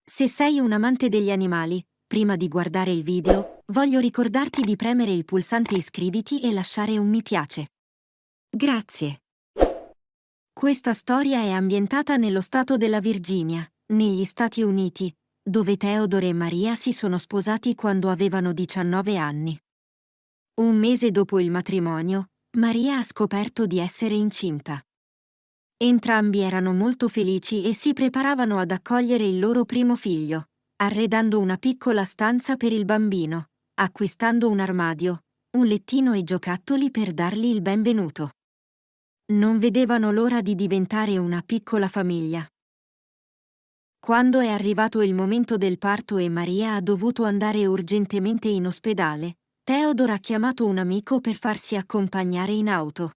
Se sei un amante degli animali, prima di guardare il video, voglio ricordarti di premere il pulsante iscriviti e lasciare un mi piace. Grazie. Questa storia è ambientata nello stato della Virginia, negli Stati Uniti, dove Theodore e Maria si sono sposati quando avevano 19 anni. Un mese dopo il matrimonio, Maria ha scoperto di essere incinta. Entrambi erano molto felici e si preparavano ad accogliere il loro primo figlio, arredando una piccola stanza per il bambino, acquistando un armadio, un lettino e giocattoli per dargli il benvenuto. Non vedevano l'ora di diventare una piccola famiglia. Quando è arrivato il momento del parto e Maria ha dovuto andare urgentemente in ospedale, Theodore ha chiamato un amico per farsi accompagnare in auto.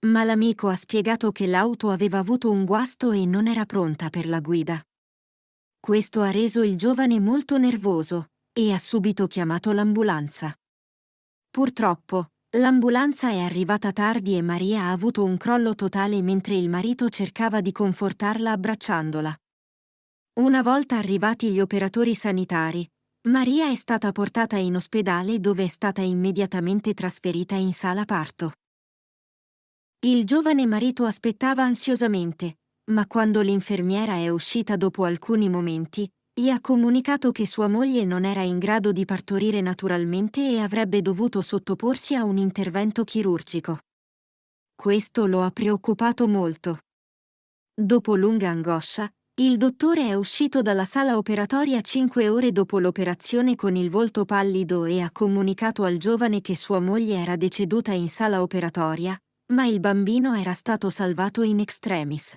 Ma l'amico ha spiegato che l'auto aveva avuto un guasto e non era pronta per la guida. Questo ha reso il giovane molto nervoso e ha subito chiamato l'ambulanza. Purtroppo, l'ambulanza è arrivata tardi e Maria ha avuto un crollo totale mentre il marito cercava di confortarla abbracciandola. Una volta arrivati gli operatori sanitari, Maria è stata portata in ospedale dove è stata immediatamente trasferita in sala parto. Il giovane marito aspettava ansiosamente, ma quando l'infermiera è uscita dopo alcuni momenti, gli ha comunicato che sua moglie non era in grado di partorire naturalmente e avrebbe dovuto sottoporsi a un intervento chirurgico. Questo lo ha preoccupato molto. Dopo lunga angoscia, il dottore è uscito dalla sala operatoria 5 ore dopo l'operazione con il volto pallido e ha comunicato al giovane che sua moglie era deceduta in sala operatoria, ma il bambino era stato salvato in extremis.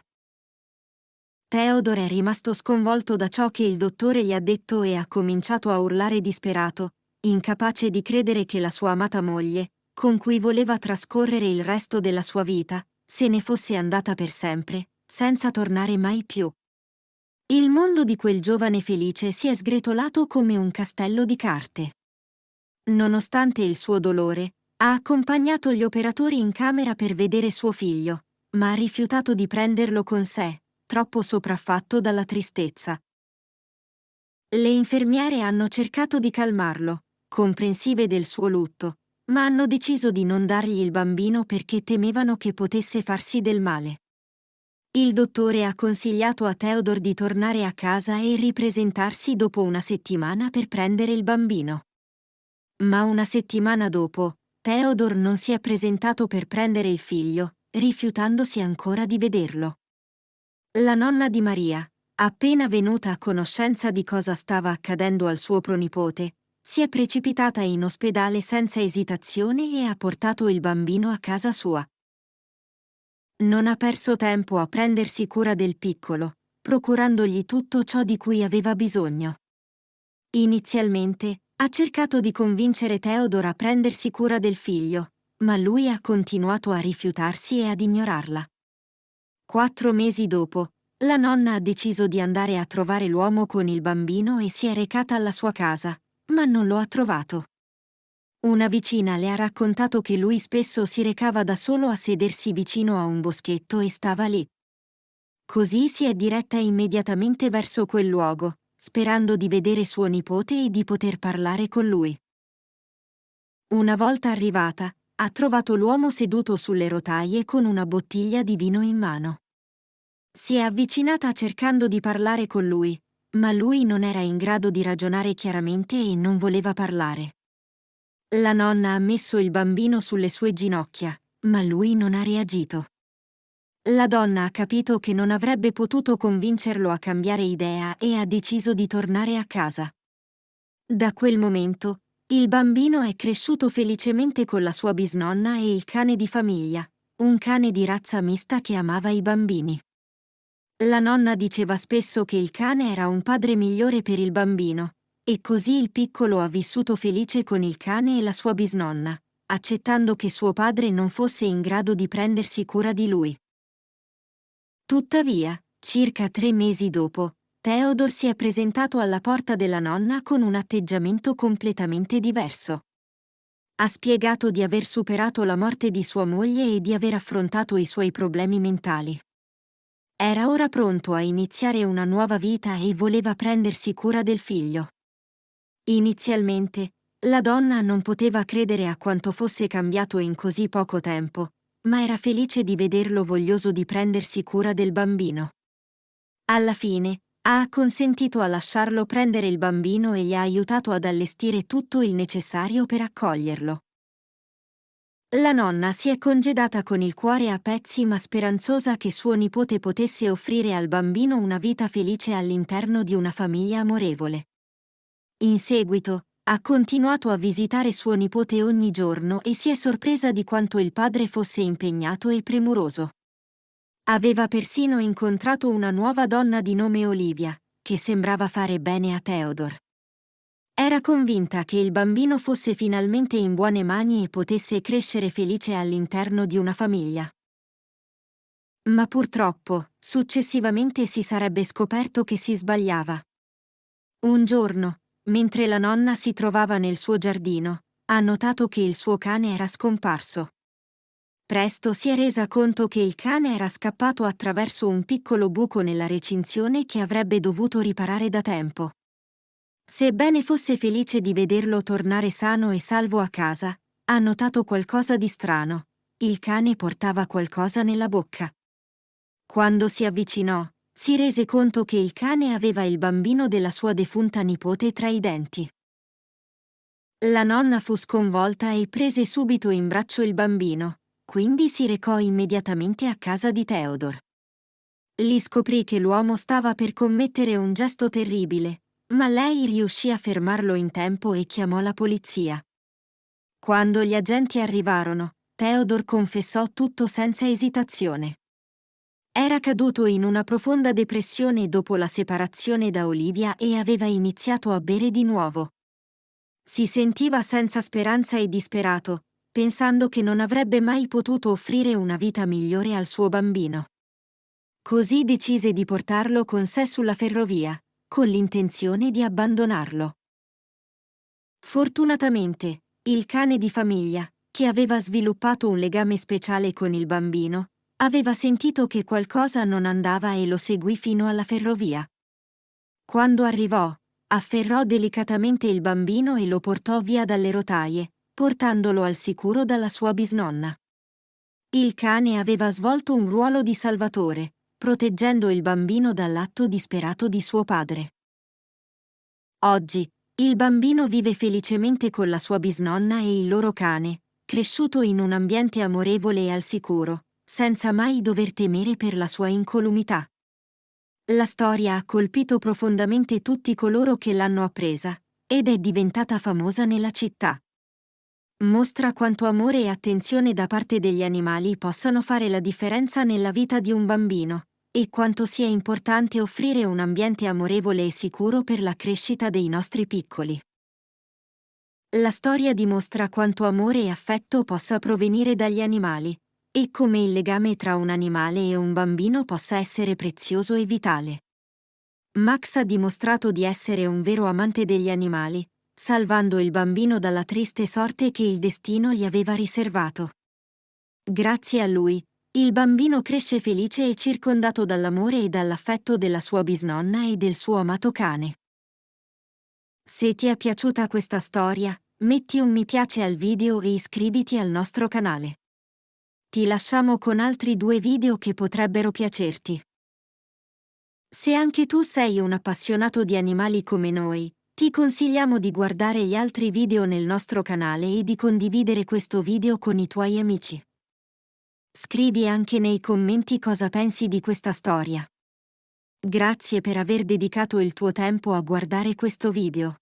Theodore è rimasto sconvolto da ciò che il dottore gli ha detto e ha cominciato a urlare disperato, incapace di credere che la sua amata moglie, con cui voleva trascorrere il resto della sua vita, se ne fosse andata per sempre, senza tornare mai più. Il mondo di quel giovane felice si è sgretolato come un castello di carte. Nonostante il suo dolore, ha accompagnato gli operatori in camera per vedere suo figlio, ma ha rifiutato di prenderlo con sé, troppo sopraffatto dalla tristezza. Le infermiere hanno cercato di calmarlo, comprensive del suo lutto, ma hanno deciso di non dargli il bambino perché temevano che potesse farsi del male. Il dottore ha consigliato a Theodore di tornare a casa e ripresentarsi dopo una settimana per prendere il bambino. Ma una settimana dopo, Theodore non si è presentato per prendere il figlio, rifiutandosi ancora di vederlo. La nonna di Maria, appena venuta a conoscenza di cosa stava accadendo al suo pronipote, si è precipitata in ospedale senza esitazione e ha portato il bambino a casa sua. Non ha perso tempo a prendersi cura del piccolo, procurandogli tutto ciò di cui aveva bisogno. Inizialmente, ha cercato di convincere Theodore a prendersi cura del figlio, ma lui ha continuato a rifiutarsi e ad ignorarla. 4 mesi dopo, la nonna ha deciso di andare a trovare l'uomo con il bambino e si è recata alla sua casa, ma non lo ha trovato. Una vicina le ha raccontato che lui spesso si recava da solo a sedersi vicino a un boschetto e stava lì. Così si è diretta immediatamente verso quel luogo, sperando di vedere suo nipote e di poter parlare con lui. Una volta arrivata, ha trovato l'uomo seduto sulle rotaie con una bottiglia di vino in mano. Si è avvicinata cercando di parlare con lui, ma lui non era in grado di ragionare chiaramente e non voleva parlare. La nonna ha messo il bambino sulle sue ginocchia, ma lui non ha reagito. La donna ha capito che non avrebbe potuto convincerlo a cambiare idea e ha deciso di tornare a casa. Da quel momento, il bambino è cresciuto felicemente con la sua bisnonna e il cane di famiglia, un cane di razza mista che amava i bambini. La nonna diceva spesso che il cane era un padre migliore per il bambino, e così il piccolo ha vissuto felice con il cane e la sua bisnonna, accettando che suo padre non fosse in grado di prendersi cura di lui. Tuttavia, circa 3 mesi dopo, Theodore si è presentato alla porta della nonna con un atteggiamento completamente diverso. Ha spiegato di aver superato la morte di sua moglie e di aver affrontato i suoi problemi mentali. Era ora pronto a iniziare una nuova vita e voleva prendersi cura del figlio. Inizialmente, la donna non poteva credere a quanto fosse cambiato in così poco tempo, ma era felice di vederlo voglioso di prendersi cura del bambino. Alla fine, ha acconsentito a lasciarlo prendere il bambino e gli ha aiutato ad allestire tutto il necessario per accoglierlo. La nonna si è congedata con il cuore a pezzi ma speranzosa che suo nipote potesse offrire al bambino una vita felice all'interno di una famiglia amorevole. In seguito, ha continuato a visitare suo nipote ogni giorno e si è sorpresa di quanto il padre fosse impegnato e premuroso. Aveva persino incontrato una nuova donna di nome Olivia, che sembrava fare bene a Theodore. Era convinta che il bambino fosse finalmente in buone mani e potesse crescere felice all'interno di una famiglia. Ma purtroppo, successivamente si sarebbe scoperto che si sbagliava. Un giorno, mentre la nonna si trovava nel suo giardino, ha notato che il suo cane era scomparso. Presto si è resa conto che il cane era scappato attraverso un piccolo buco nella recinzione che avrebbe dovuto riparare da tempo. Sebbene fosse felice di vederlo tornare sano e salvo a casa, ha notato qualcosa di strano. Il cane portava qualcosa nella bocca. Quando si avvicinò, si rese conto che il cane aveva il bambino della sua defunta nipote tra i denti. La nonna fu sconvolta e prese subito in braccio il bambino, quindi si recò immediatamente a casa di Theodore. Lì scoprì che l'uomo stava per commettere un gesto terribile, ma lei riuscì a fermarlo in tempo e chiamò la polizia. Quando gli agenti arrivarono, Theodore confessò tutto senza esitazione. Era caduto in una profonda depressione dopo la separazione da Olivia e aveva iniziato a bere di nuovo. Si sentiva senza speranza e disperato, pensando che non avrebbe mai potuto offrire una vita migliore al suo bambino. Così decise di portarlo con sé sulla ferrovia, con l'intenzione di abbandonarlo. Fortunatamente, il cane di famiglia, che aveva sviluppato un legame speciale con il bambino, aveva sentito che qualcosa non andava e lo seguì fino alla ferrovia. Quando arrivò, afferrò delicatamente il bambino e lo portò via dalle rotaie, portandolo al sicuro dalla sua bisnonna. Il cane aveva svolto un ruolo di salvatore, proteggendo il bambino dall'atto disperato di suo padre. Oggi, il bambino vive felicemente con la sua bisnonna e il loro cane, cresciuto in un ambiente amorevole e al sicuro, senza mai dover temere per la sua incolumità. La storia ha colpito profondamente tutti coloro che l'hanno appresa, ed è diventata famosa nella città. Mostra quanto amore e attenzione da parte degli animali possano fare la differenza nella vita di un bambino, e quanto sia importante offrire un ambiente amorevole e sicuro per la crescita dei nostri piccoli. La storia dimostra quanto amore e affetto possa provenire dagli animali, e come il legame tra un animale e un bambino possa essere prezioso e vitale. Max ha dimostrato di essere un vero amante degli animali, salvando il bambino dalla triste sorte che il destino gli aveva riservato. Grazie a lui, il bambino cresce felice e circondato dall'amore e dall'affetto della sua bisnonna e del suo amato cane. Se ti è piaciuta questa storia, metti un mi piace al video e iscriviti al nostro canale. Ti lasciamo con altri 2 video che potrebbero piacerti. Se anche tu sei un appassionato di animali come noi, ti consigliamo di guardare gli altri video nel nostro canale e di condividere questo video con i tuoi amici. Scrivi anche nei commenti cosa pensi di questa storia. Grazie per aver dedicato il tuo tempo a guardare questo video.